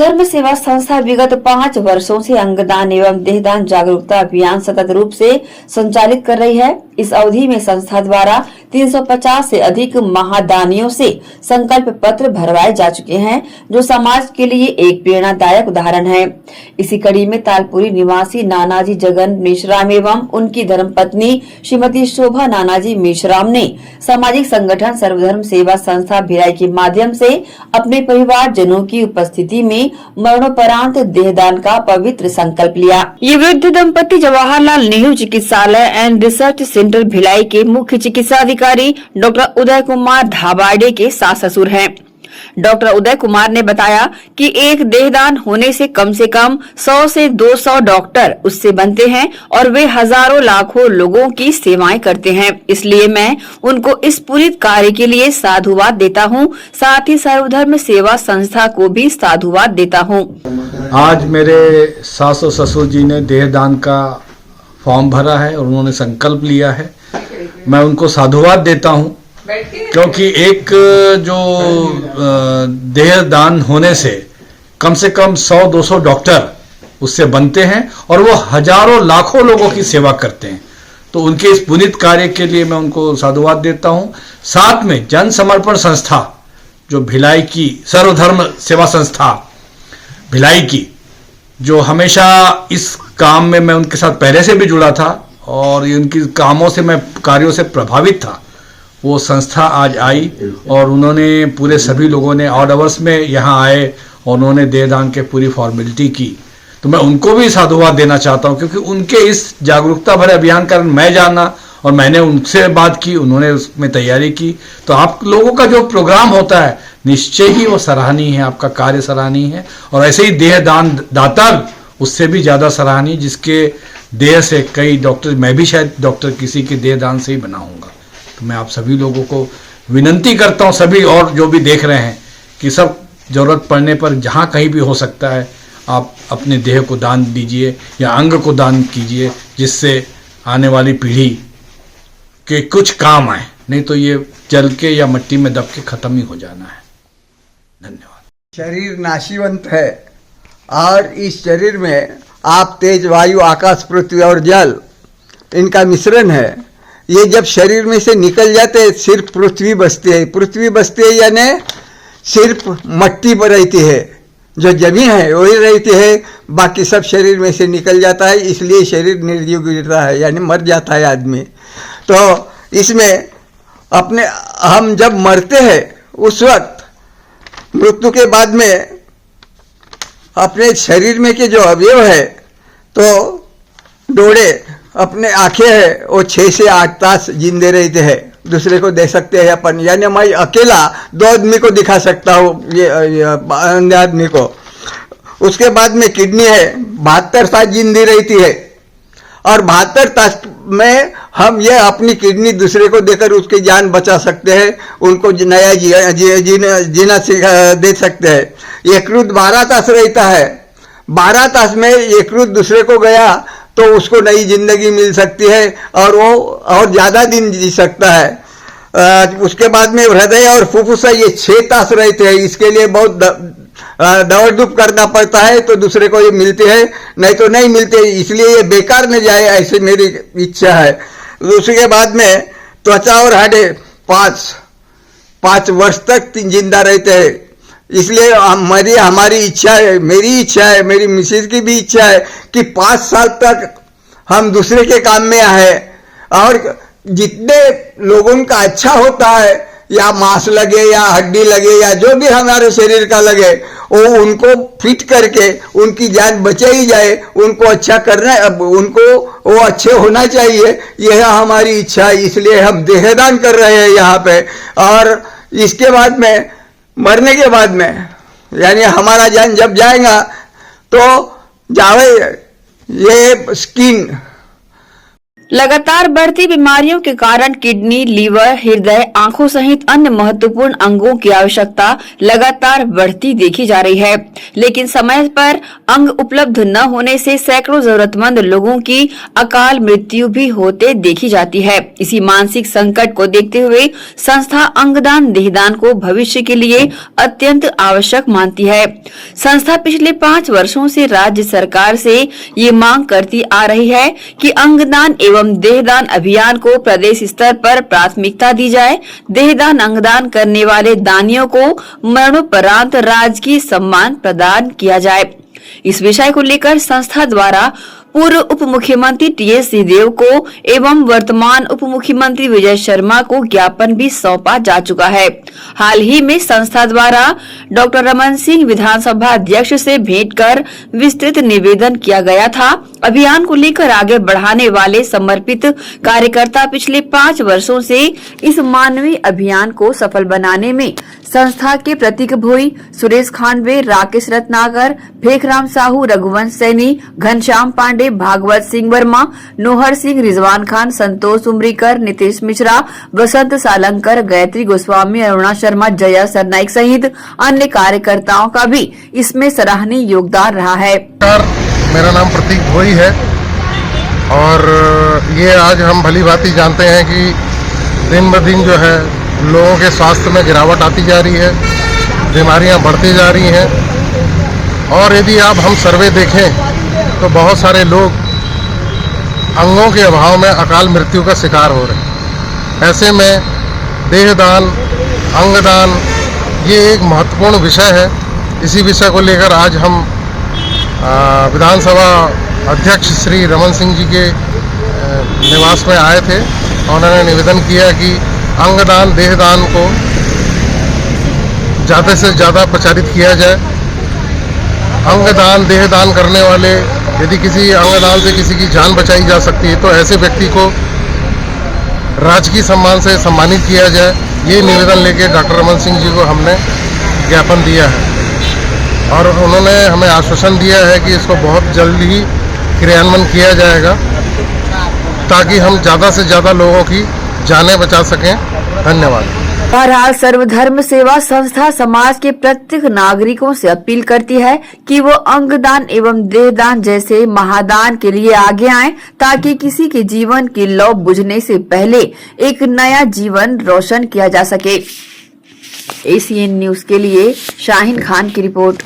सर्वधर्म सेवा संस्था विगत 5 वर्षों से अंगदान एवं देहदान जागरूकता अभियान सतत रूप से संचालित कर रही है। इस अवधि में संस्था द्वारा 350 से अधिक महादानियों से संकल्प पत्र भरवाए जा चुके हैं, जो समाज के लिए एक प्रेरणादायक उदाहरण है। इसी कड़ी में तालपुरी निवासी नानाजी जगन मेश्राम एवं उनकी धर्मपत्नी श्रीमती शोभा नानाजी मेश्राम ने सामाजिक संगठन सर्वधर्म सेवा संस्था भिलाई के माध्यम से अपने परिवार जनों की उपस्थिति में मरणोपरांत देहदान का पवित्र संकल्प लिया। ये वृद्ध दंपति जवाहरलाल नेहरू चिकित्सालय एंड रिसर्च सेंटर भिलाई के मुख्य चिकित्सा अधिकारी डॉक्टर उदय कुमार धाबाड़े के सास ससुर हैं। डॉक्टर उदय कुमार ने बताया कि एक देहदान होने से कम 100 से 200 डॉक्टर उससे बनते हैं और वे हजारों लाखों लोगों की सेवाएं करते हैं। इसलिए मैं उनको इस पूरी कार्य के लिए साधुवाद देता हूं, साथ ही सर्वधर्म सेवा संस्था को भी साधुवाद देता हूं। आज मेरे सास और ससुर जी ने देहदान का फॉर्म भरा है और उन्होंने संकल्प लिया है। मैं उनको साधुवाद देता हूं, क्योंकि एक जो देहदान होने से कम 100-200 डॉक्टर उससे बनते हैं और वो हजारों लाखों लोगों की सेवा करते हैं। तो उनके इस पुनीत कार्य के लिए मैं उनको साधुवाद देता हूं। साथ में जन समर्पण संस्था जो भिलाई की सर्वधर्म सेवा संस्था भिलाई की, जो हमेशा इस काम में मैं उनके साथ पहले से भी जुड़ा था और उनकी कामों से मैं कार्यों से प्रभावित था, वो संस्था आज आई और उन्होंने पूरे सभी लोगों ने ऑड आवर्स में यहाँ आए और उन्होंने देहदान के पूरी फॉर्मेलिटी की। तो मैं उनको भी साधुवाद देना चाहता हूँ, क्योंकि उनके इस जागरूकता भरे अभियान का मैं जाना और मैंने उनसे बात की, उन्होंने उसमें तैयारी की। तो आप लोगों का जो प्रोग्राम होता है निश्चय ही वो सराहनीय है, आपका कार्य सराहनीय है। और ऐसे ही देहदान दाता उससे भी ज़्यादा सराहनीय, जिसके देह से कई डॉक्टर, मैं भी शायद डॉक्टर किसी के देहदान से ही बना हूँगा। तो मैं आप सभी लोगों को विनंती करता हूँ, सभी और जो भी देख रहे हैं, कि सब जरूरत पड़ने पर जहाँ कहीं भी हो सकता है आप अपने देह को दान दीजिए या अंग को दान कीजिए, जिससे आने वाली पीढ़ी के कुछ काम आए, नहीं तो ये जल के या मिट्टी में दब के खत्म ही हो जाना है। धन्यवाद। शरीर नाशीवंत है और इस शरीर में आप, तेज, वायु, आकाश, पृथ्वी और जल, इनका मिश्रण है। ये जब शरीर में से निकल जाते हैं सिर्फ पृथ्वी बचती है। पृथ्वी बचती है यानी सिर्फ मिट्टी पर रहती है, जो जमीन है वही रहती है, बाकी सब शरीर में से निकल जाता है। इसलिए शरीर निर्जीव गिरता है, यानी मर जाता है आदमी। तो इसमें अपने हम जब मरते हैं उस वक्त मृत्यु के बाद में अपने शरीर में के जो अवयव है, तो डोळे, अपने आंखें है, वो 6 से 8 तास जिंदे रहते हैं, दूसरे को दे सकते हैं अपन। यानी मैं अकेला 2 आदमी को दिखा सकता हूँ, ये अन्य आदमी को। उसके बाद में किडनी है, 72 तास जिंदी रहती है और 72 तास में हम ये अपनी किडनी दूसरे को देकर उसकी जान बचा सकते हैं, उनको नया जीना दे सकते हैं। यकृत 12 तास रहता है, 12 तास में यकृत दूसरे को गया तो उसको नई जिंदगी मिल सकती है और वो और ज़्यादा दिन जी सकता है। उसके बाद में हृदय और फुफ्फुस, ये 6 तास रहते हैं। इसके लिए बहुत दौड़ धूप करना पड़ता है, तो दूसरे को ये मिलते हैं, नहीं तो नहीं मिलते। इसलिए ये बेकार न जाए, ऐसे मेरी इच्छा है। उसके बाद में त्वचा और हाडे 5 वर्ष तक जिंदा रहते हैं। इसलिए हमारी इच्छा है, मेरी इच्छा है, मेरी मिसेज की भी इच्छा है कि 5 साल तक हम दूसरे के काम में आए और जितने लोगों का अच्छा होता है, या मांस लगे या हड्डी लगे या जो भी हमारे शरीर का लगे, वो उनको फिट करके उनकी जान बचाई जाए, उनको अच्छा करना, उनको वो अच्छे होना चाहिए। यह हमारी इच्छा है, इसलिए हम देहदान कर रहे हैं यहाँ पे। और इसके बाद में मरने के बाद में, यानी हमारा जान जब जाएगा तो जावे ये स्किन लगातार बढ़ती बीमारियों के कारण किडनी, लीवर, हृदय, आंखों सहित अन्य महत्वपूर्ण अंगों की आवश्यकता लगातार बढ़ती देखी जा रही है। लेकिन समय पर अंग उपलब्ध न होने से सैकड़ों जरूरतमंद लोगों की अकाल मृत्यु भी होते देखी जाती है। इसी मानसिक संकट को देखते हुए संस्था अंगदान देहदान को भविष्य के लिए अत्यंत आवश्यक मानती है। संस्था पिछले 5 वर्षों से राज्य सरकार से ये मांग करती आ रही है कि अंगदान एवं देहदान अभियान को प्रदेश स्तर पर प्राथमिकता दी जाए। देहदान अंगदान करने वाले दानियों को मरणोपरांत राजकीय सम्मान प्रदान किया जाए। इस विषय को लेकर संस्था द्वारा पूर्व उप मुख्यमंत्री टीएस सिंहदेव को एवं वर्तमान उप मुख्यमंत्री विजय शर्मा को ज्ञापन भी सौंपा जा चुका है। हाल ही में संस्था द्वारा डॉक्टर रमन सिंह विधानसभा अध्यक्ष से भेंट कर विस्तृत निवेदन किया गया था। अभियान को लेकर आगे बढ़ाने वाले समर्पित कार्यकर्ता पिछले 5 वर्षों से इस मानवीय अभियान को सफल बनाने में संस्था के प्रतीक भोई, सुरेश खांडवे, राकेश रत्नाकर, फेखराम साहू, रघुवंश सैनी, घनश्याम पांडे, भागवत सिंह वर्मा, नोहर सिंह, रिजवान खान, संतोष उमरीकर, नितेश मिश्रा, वसंत सालंकर, गायत्री गोस्वामी, अरुणा शर्मा, जया सरनाइक सहित अन्य कार्यकर्ताओं का भी इसमें सराहनीय योगदान रहा है। मेरा नाम प्रतीक भोई है और ये आज हम भली भांति जानते हैं कि दिन ब दिन जो है लोगों के स्वास्थ्य में गिरावट आती जा रही है, बीमारियां बढ़ती जा रही हैं और यदि आप हम सर्वे देखें तो बहुत सारे लोग अंगों के अभाव में अकाल मृत्यु का शिकार हो रहे हैं। ऐसे में देहदान, अंगदान ये एक महत्वपूर्ण विषय है। इसी विषय को लेकर आज हम विधानसभा अध्यक्ष श्री रमन सिंह जी के निवास में आए थे और उन्होंने निवेदन किया कि अंगदान देहदान को ज़्यादा से ज़्यादा प्रचारित किया जाए। अंगदान देहदान करने वाले यदि किसी अंगदान से किसी की जान बचाई जा सकती है तो ऐसे व्यक्ति को राजकीय सम्मान से सम्मानित किया जाए। ये निवेदन लेके डॉक्टर रमन सिंह जी को हमने ज्ञापन दिया है और उन्होंने हमें आश्वासन दिया है कि इसको बहुत जल्द ही क्रियान्वयन किया जाएगा ताकि हम ज़्यादा से ज़्यादा लोगों की जानें बचा सकें। धन्यवाद। बहरहाल सर्वधर्म सेवा संस्था समाज के प्रत्येक नागरिकों से अपील करती है कि वो अंगदान एवं देहदान जैसे महादान के लिए आगे आएं ताकि किसी के जीवन की लौ बुझने से पहले एक नया जीवन रोशन किया जा सके। एसीएन न्यूज के लिए शाहीन खान की रिपोर्ट।